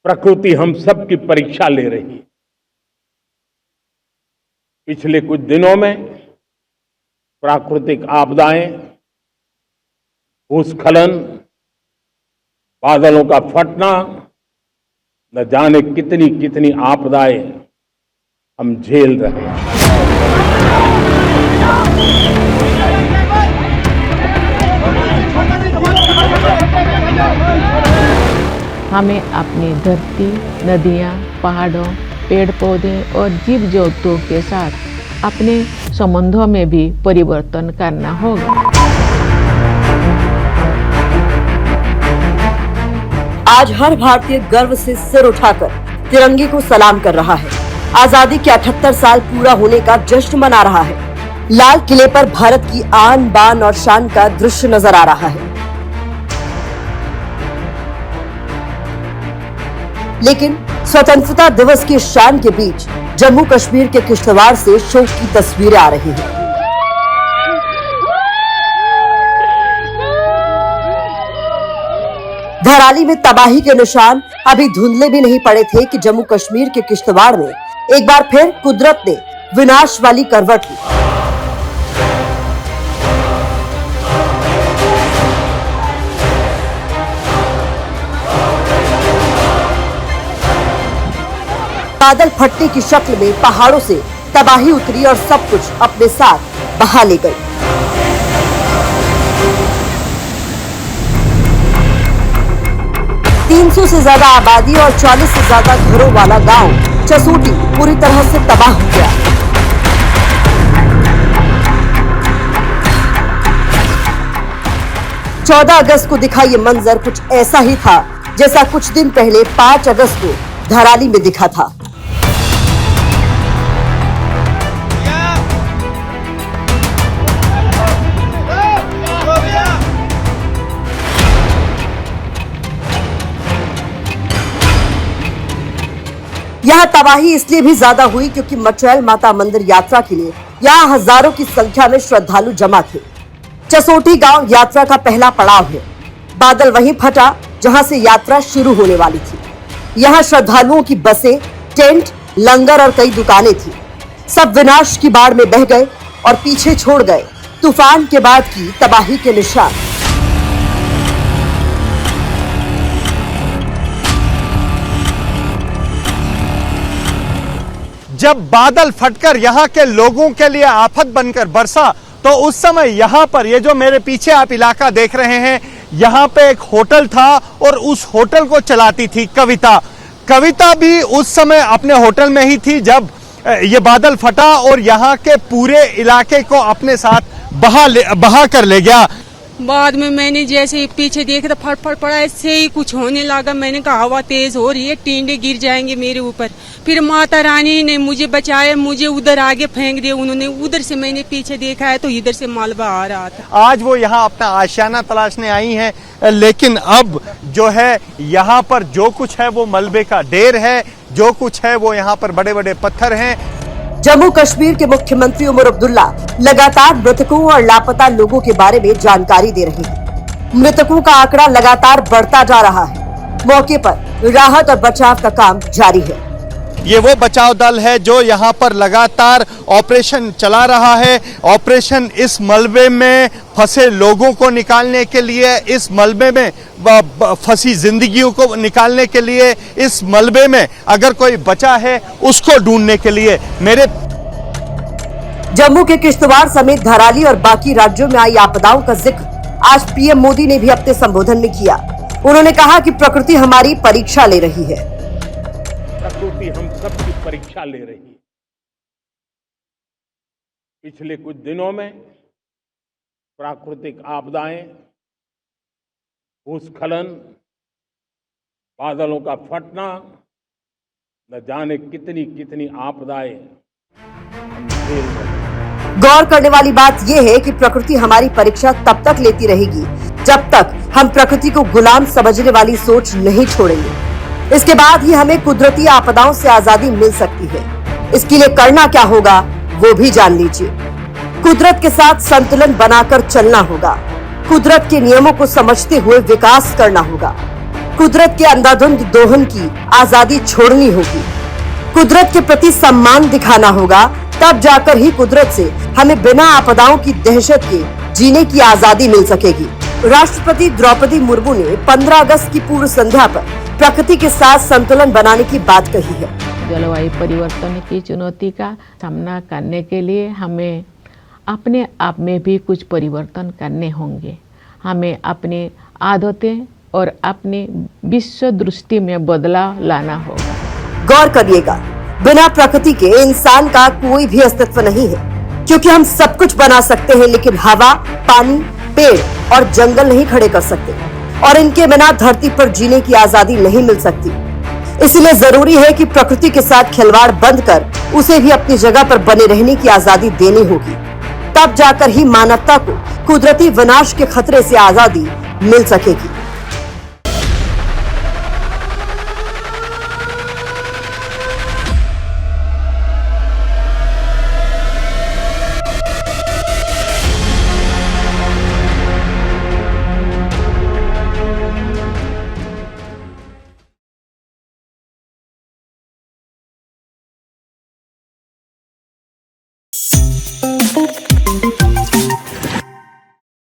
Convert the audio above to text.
प्रकृति हम सब की परीक्षा ले रही है। पिछले कुछ दिनों में प्राकृतिक आपदाएं, भूस्खलन, बादलों का फटना, न जाने कितनी कितनी आपदाएं हम झेल रहे हैं। हमें अपनी धरती, नदियाँ, पहाड़ों, पेड़ पौधे और जीव जंतुओं के साथ अपने संबंधों में भी परिवर्तन करना होगा। आज हर भारतीय गर्व से सिर उठाकर तिरंगे को सलाम कर रहा है। आजादी के 78 साल पूरा होने का जश्न मना रहा है। लाल किले पर भारत की आन बान और शान का दृश्य नजर आ रहा है। लेकिन स्वतंत्रता दिवस की शान के बीच जम्मू कश्मीर के किश्तवाड़ से शोक की तस्वीरें आ रही हैं। धराली में तबाही के निशान अभी धुंधले भी नहीं पड़े थे कि जम्मू कश्मीर के किश्तवाड़ में एक बार फिर कुदरत ने विनाश वाली करवट ली। बादल फटने की शक्ल में पहाड़ों से तबाही उतरी और सब कुछ अपने साथ बहा ले गई। से ज्यादा आबादी और 40 से ज्यादा घरों वाला गांव चसोटी पूरी तरह से तबाह हो गया। चौदह अगस्त को दिखा ये मंजर कुछ ऐसा ही था जैसा कुछ दिन पहले 5 अगस्त को धराली में दिखा था। यह तबाही इसलिए भी ज्यादा हुई क्योंकि मचैल माता मंदिर यात्रा के लिए यहाँ हजारों की संख्या में श्रद्धालु जमा थे। चसोटी गांव यात्रा का पहला पड़ाव है। बादल वहीं फटा जहां से यात्रा शुरू होने वाली थी। यहाँ श्रद्धालुओं की बसें, टेंट, लंगर और कई दुकानें थी। सब विनाश की बाढ़ में बह गए और पीछे छोड़ गए तूफान के बाद की तबाही के निशान। जब बादल फटकर यहाँ के लोगों के लिए आफत बनकर बरसा तो उस समय यहाँ पर ये जो मेरे पीछे आप इलाका देख रहे हैं, यहाँ पे एक होटल था और उस होटल को चलाती थी कविता। कविता भी उस समय अपने होटल में ही थी जब ये बादल फटा और यहाँ के पूरे इलाके को अपने साथ बहा कर ले गया। बाद में मैंने जैसे पीछे देखा तो फट फट पड़ा, ऐसे ही कुछ होने लगा। मैंने कहा हवा तेज हो रही है, टींडे गिर जाएंगे मेरे ऊपर। फिर माता रानी ने मुझे बचाया, मुझे उधर आगे फेंक दिया उन्होंने। उधर से मैंने पीछे देखा है तो इधर से मलबा आ रहा था। आज वो यहाँ अपना आशियाना तलाशने आई हैं, लेकिन अब जो है यहाँ पर जो कुछ है वो मलबे का ढेर है, जो कुछ है वो यहाँ पर बड़े बड़े पत्थर हैं। जम्मू कश्मीर के मुख्यमंत्री उमर अब्दुल्ला लगातार मृतकों और लापता लोगों के बारे में जानकारी दे रहे हैं। मृतकों का आंकड़ा लगातार बढ़ता जा रहा है। मौके पर राहत और बचाव का काम जारी है। ये वो बचाव दल है जो यहाँ पर लगातार ऑपरेशन चला रहा है। ऑपरेशन इस मलबे में फंसे लोगों को निकालने के लिए, इस मलबे में फंसी जिंदगियों को निकालने के लिए, इस मलबे में अगर कोई बचा है उसको ढूंढने के लिए। मेरे जम्मू के किश्तवाड़ समेत धराली और बाकी राज्यों में आई आपदाओं का जिक्र आज पीएम मोदी ने भी अपने संबोधन में किया। उन्होंने कहा कि प्रकृति हमारी परीक्षा ले रही है। प्रकृति हम सब की परीक्षा ले रही है। पिछले कुछ दिनों में प्राकृतिक आपदाएं, भूस्खलन, बादलों का फटना, न जाने कितनी कितनी आपदाएं हम झेल रहे हैं। गौर करने वाली बात यह है कि प्रकृति हमारी परीक्षा तब तक लेती रहेगी जब तक हम प्रकृति को गुलाम समझने वाली सोच नहीं छोड़ेंगे। इसके बाद ही हमें कुदरती आपदाओं से आजादी मिल सकती है। इसके लिए करना क्या होगा वो भी जान लीजिए। कुदरत के साथ संतुलन बनाकर चलना होगा। कुदरत के नियमों को समझते हुए विकास करना होगा। कुदरत के अंधाधुंध दोहन की आजादी छोड़नी होगी, कुदरत के प्रति सम्मान दिखाना होगा, तब जाकर ही कुदरत से हमें बिना आपदाओं की दहशत के जीने की आजादी मिल सकेगी। राष्ट्रपति द्रौपदी मुर्मू ने 15 अगस्त की पूर्व संध्या पर प्रकृति के साथ संतुलन बनाने की बात कही है। जलवायु परिवर्तन की चुनौती का सामना करने के लिए हमें अपने आप में भी कुछ परिवर्तन करने होंगे। हमें अपनी आदतें और अपनी विश्व दृष्टि में बदलाव लाना होगा। गौर करिएगा, बिना प्रकृति के इंसान का कोई भी अस्तित्व नहीं है, क्योंकि हम सब कुछ बना सकते हैं लेकिन हवा, पानी, पेड़ और जंगल नहीं खड़े कर सकते, और इनके बिना धरती पर जीने की आजादी नहीं मिल सकती। इसलिए जरूरी है कि प्रकृति के साथ खिलवाड़ बंद कर उसे भी अपनी जगह पर बने रहने की आजादी देनी होगी, तब जाकर ही मानवता को कुदरती विनाश के खतरे से आजादी मिल सकेगी।